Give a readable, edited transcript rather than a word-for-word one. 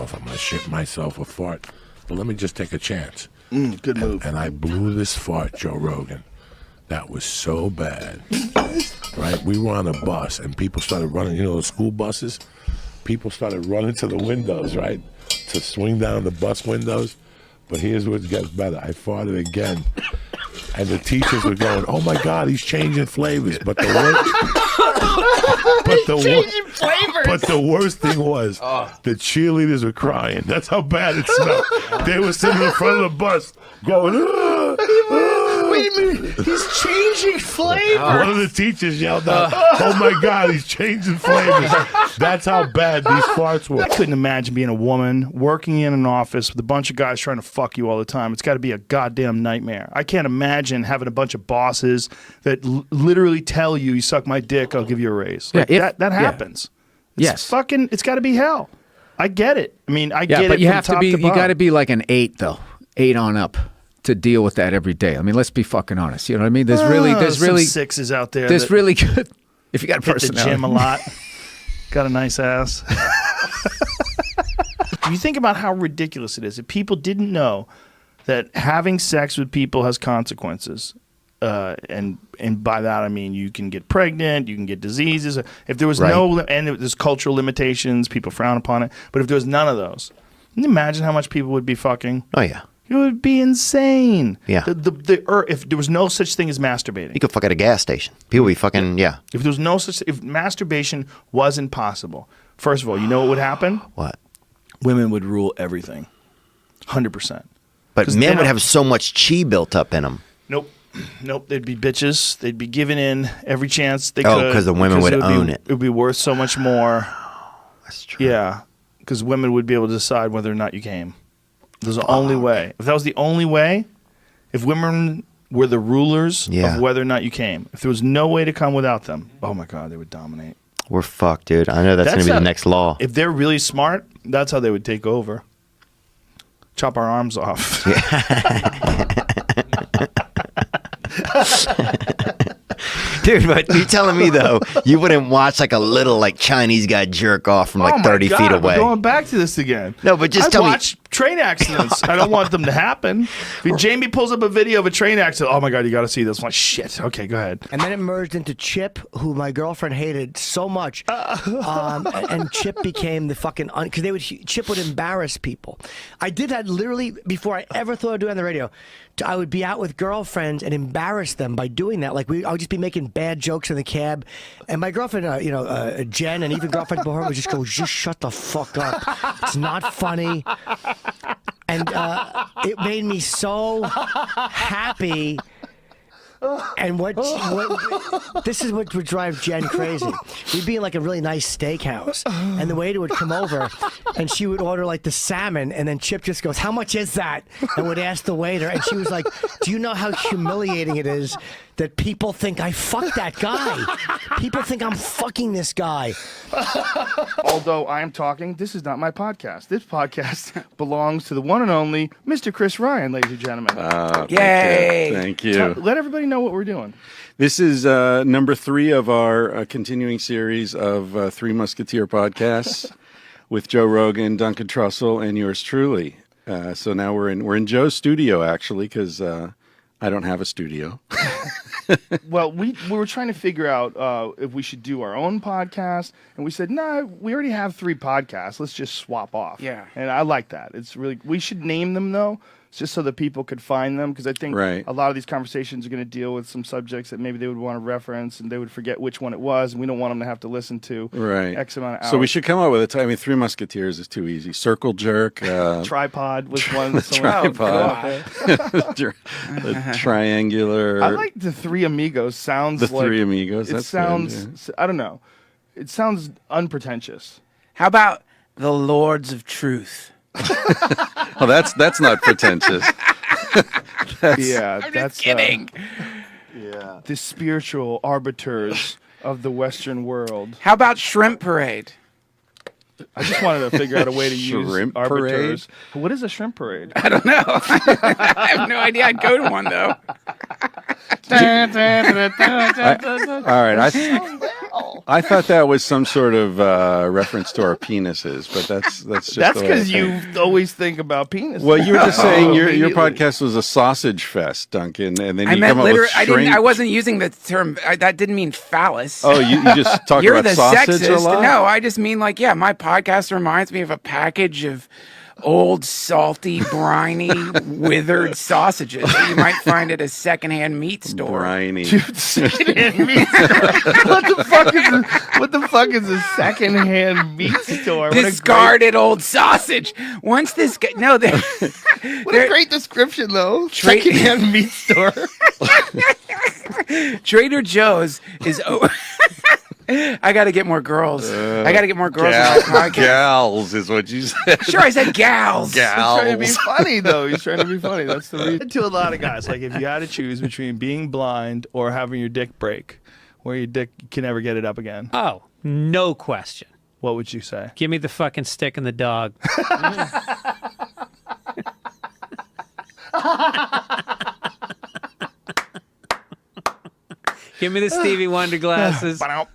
know if I'm going to shit myself or fart, but let me just take a chance. Good move. And I blew this fart, Joe Rogan. That was so bad. Right? We were on a bus, and people started running, you know, the school buses? People started running to the windows, right? To swing down the bus windows. But here's what gets better. I farted again. And the teachers were going, oh my God, he's changing flavors. But the worst thing was the cheerleaders were crying. That's how bad it smelled. They were sitting in front of the bus going, Wait a minute, he's changing flavors. One of the teachers yelled out, oh my God, he's changing flavors. That's how bad these farts were. I couldn't imagine being a woman working in an office with a bunch of guys trying to fuck you all the time. It's got to be a goddamn nightmare. I can't imagine having a bunch of bosses that literally tell you suck my dick, I'll give you a raise. Like, that happens. It's fucking, it's got to be hell. I get it. I mean, I get it. But you from have to top be, to you got to bottom. be like an 8 though, 8 on up to deal with that every day. I mean, let's be fucking honest. You know what I mean? There's some sixes out there. There's that really good. If you got a hit the personality. gym a lot, got a nice ass. You think about how ridiculous it is. If people didn't know that having sex with people has consequences, and by that I mean you can get pregnant, you can get diseases. If there was there's cultural limitations, people frown upon it. But if there was none of those, can you imagine how much people would be fucking? Oh yeah. It would be insane. Yeah. If there was no such thing as masturbating. You could fuck at a gas station. People be fucking, If there was no such, if masturbation wasn't possible, first of all, you know what would happen? What? Women would rule everything, 100%. But men would have so much chi built up in them. Nope. They'd be bitches. They'd be giving in every chance they could. Oh, because the women would own it. It would be worth so much more. That's true. Yeah, because women would be able to decide whether or not you came. There's the only way. If that was the only way, if women were the rulers of whether or not you came, if there was no way to come without them, oh my God, they would dominate. We're fucked, dude. I know that's going to be the next law. If they're really smart, that's how they would take over. Chop our arms off. Dude, but you're telling me, though, you wouldn't watch like a little like Chinese guy jerk off from like 30 feet away. We're going back to this again. No, but just tell me. I watch train accidents. I don't want them to happen. If Jamie pulls up a video of a train accident, oh my God, you got to see this. I'm like, shit. Okay, go ahead. And then it merged into Chip, who my girlfriend hated so much. And Chip became the fucking, because Chip would embarrass people. I did that literally before I ever thought of doing it on the radio. I would be out with girlfriends and embarrass them by doing that. Like I would just be making bad jokes in the cab, and my girlfriend, Jen, and even girlfriends before her would just go, "Just shut the fuck up. It's not funny." And it made me so happy. And this is what would drive Jen crazy. We'd be in like a really nice steakhouse, and the waiter would come over, and she would order like the salmon, and then Chip just goes, "How much is that?" and would ask the waiter, and she was like, "Do you know how humiliating it is that people think I fucked that guy? People think I'm fucking this guy." Although I am talking, this is not my podcast. This podcast belongs to the one and only Mr. Chris Ryan, ladies and gentlemen. Yay! Thank you. Let everybody know what we're doing. This is number 3 of our continuing series of Three Musketeer podcasts with Joe Rogan, Duncan Trussell, and yours truly. So now we're in Joe's studio, actually, because I don't have a studio. Well, we were trying to figure out if we should do our own podcast, and we said, no, we already have 3 podcasts. Let's just swap off. Yeah. And I like that. It's really, we should name them, though, just so that people could find them, because I think a lot of these conversations are going to deal with some subjects that maybe they would want to reference, and they would forget which one it was, and we don't want them to have to listen to X amount of hours. So we should come up with I mean, Three Musketeers is too easy. Circle jerk. Tripod was one. The tripod. The triangular. I like the Three Amigos. Sounds the like... Three Amigos. It sounds... I don't know. It sounds unpretentious. How about the Lords of Truth? Well, that's not pretentious. I'm just kidding. Yeah. The spiritual arbiters of the Western world. How about Shrimp Parade? I just wanted to figure out a way to use Shrimp arbiters. Parade? What is a shrimp parade? I don't know. I have no idea. I'd go to one, though. All right. I thought that was some sort of reference to our penises, but that's just That's the way I because think. you always think about penis. Well, you were just saying your Immediately. podcast was a sausage fest, Duncan, and then I you meant come up literally. with I didn't. shrink. I wasn't using the term. That didn't mean phallus. Oh, you just talk You're about the sausage a sexist. lot? No, I just mean like, yeah, my podcast reminds me of a package of old, salty, briny, withered sausages that you might find at a secondhand meat store. Briny. Secondhand meat store. What the fuck is a secondhand meat store? What a Discarded old sausage. Once this guy, no, they're, What a great description, though. Tra- Secondhand meat store. Trader Joe's is. I got to get more girls. I got to get more girls on my podcast. Gals is what you said. Sure, I said gals. He's trying to be Gals. funny, though. He's trying to be funny. That's the reason. To a lot of guys, like if you had to choose between being blind or having your dick break, where your dick can never get it up again, Oh, no question. what would you say? Give me the fucking stick and the dog. Give me the Stevie Wonder glasses. No.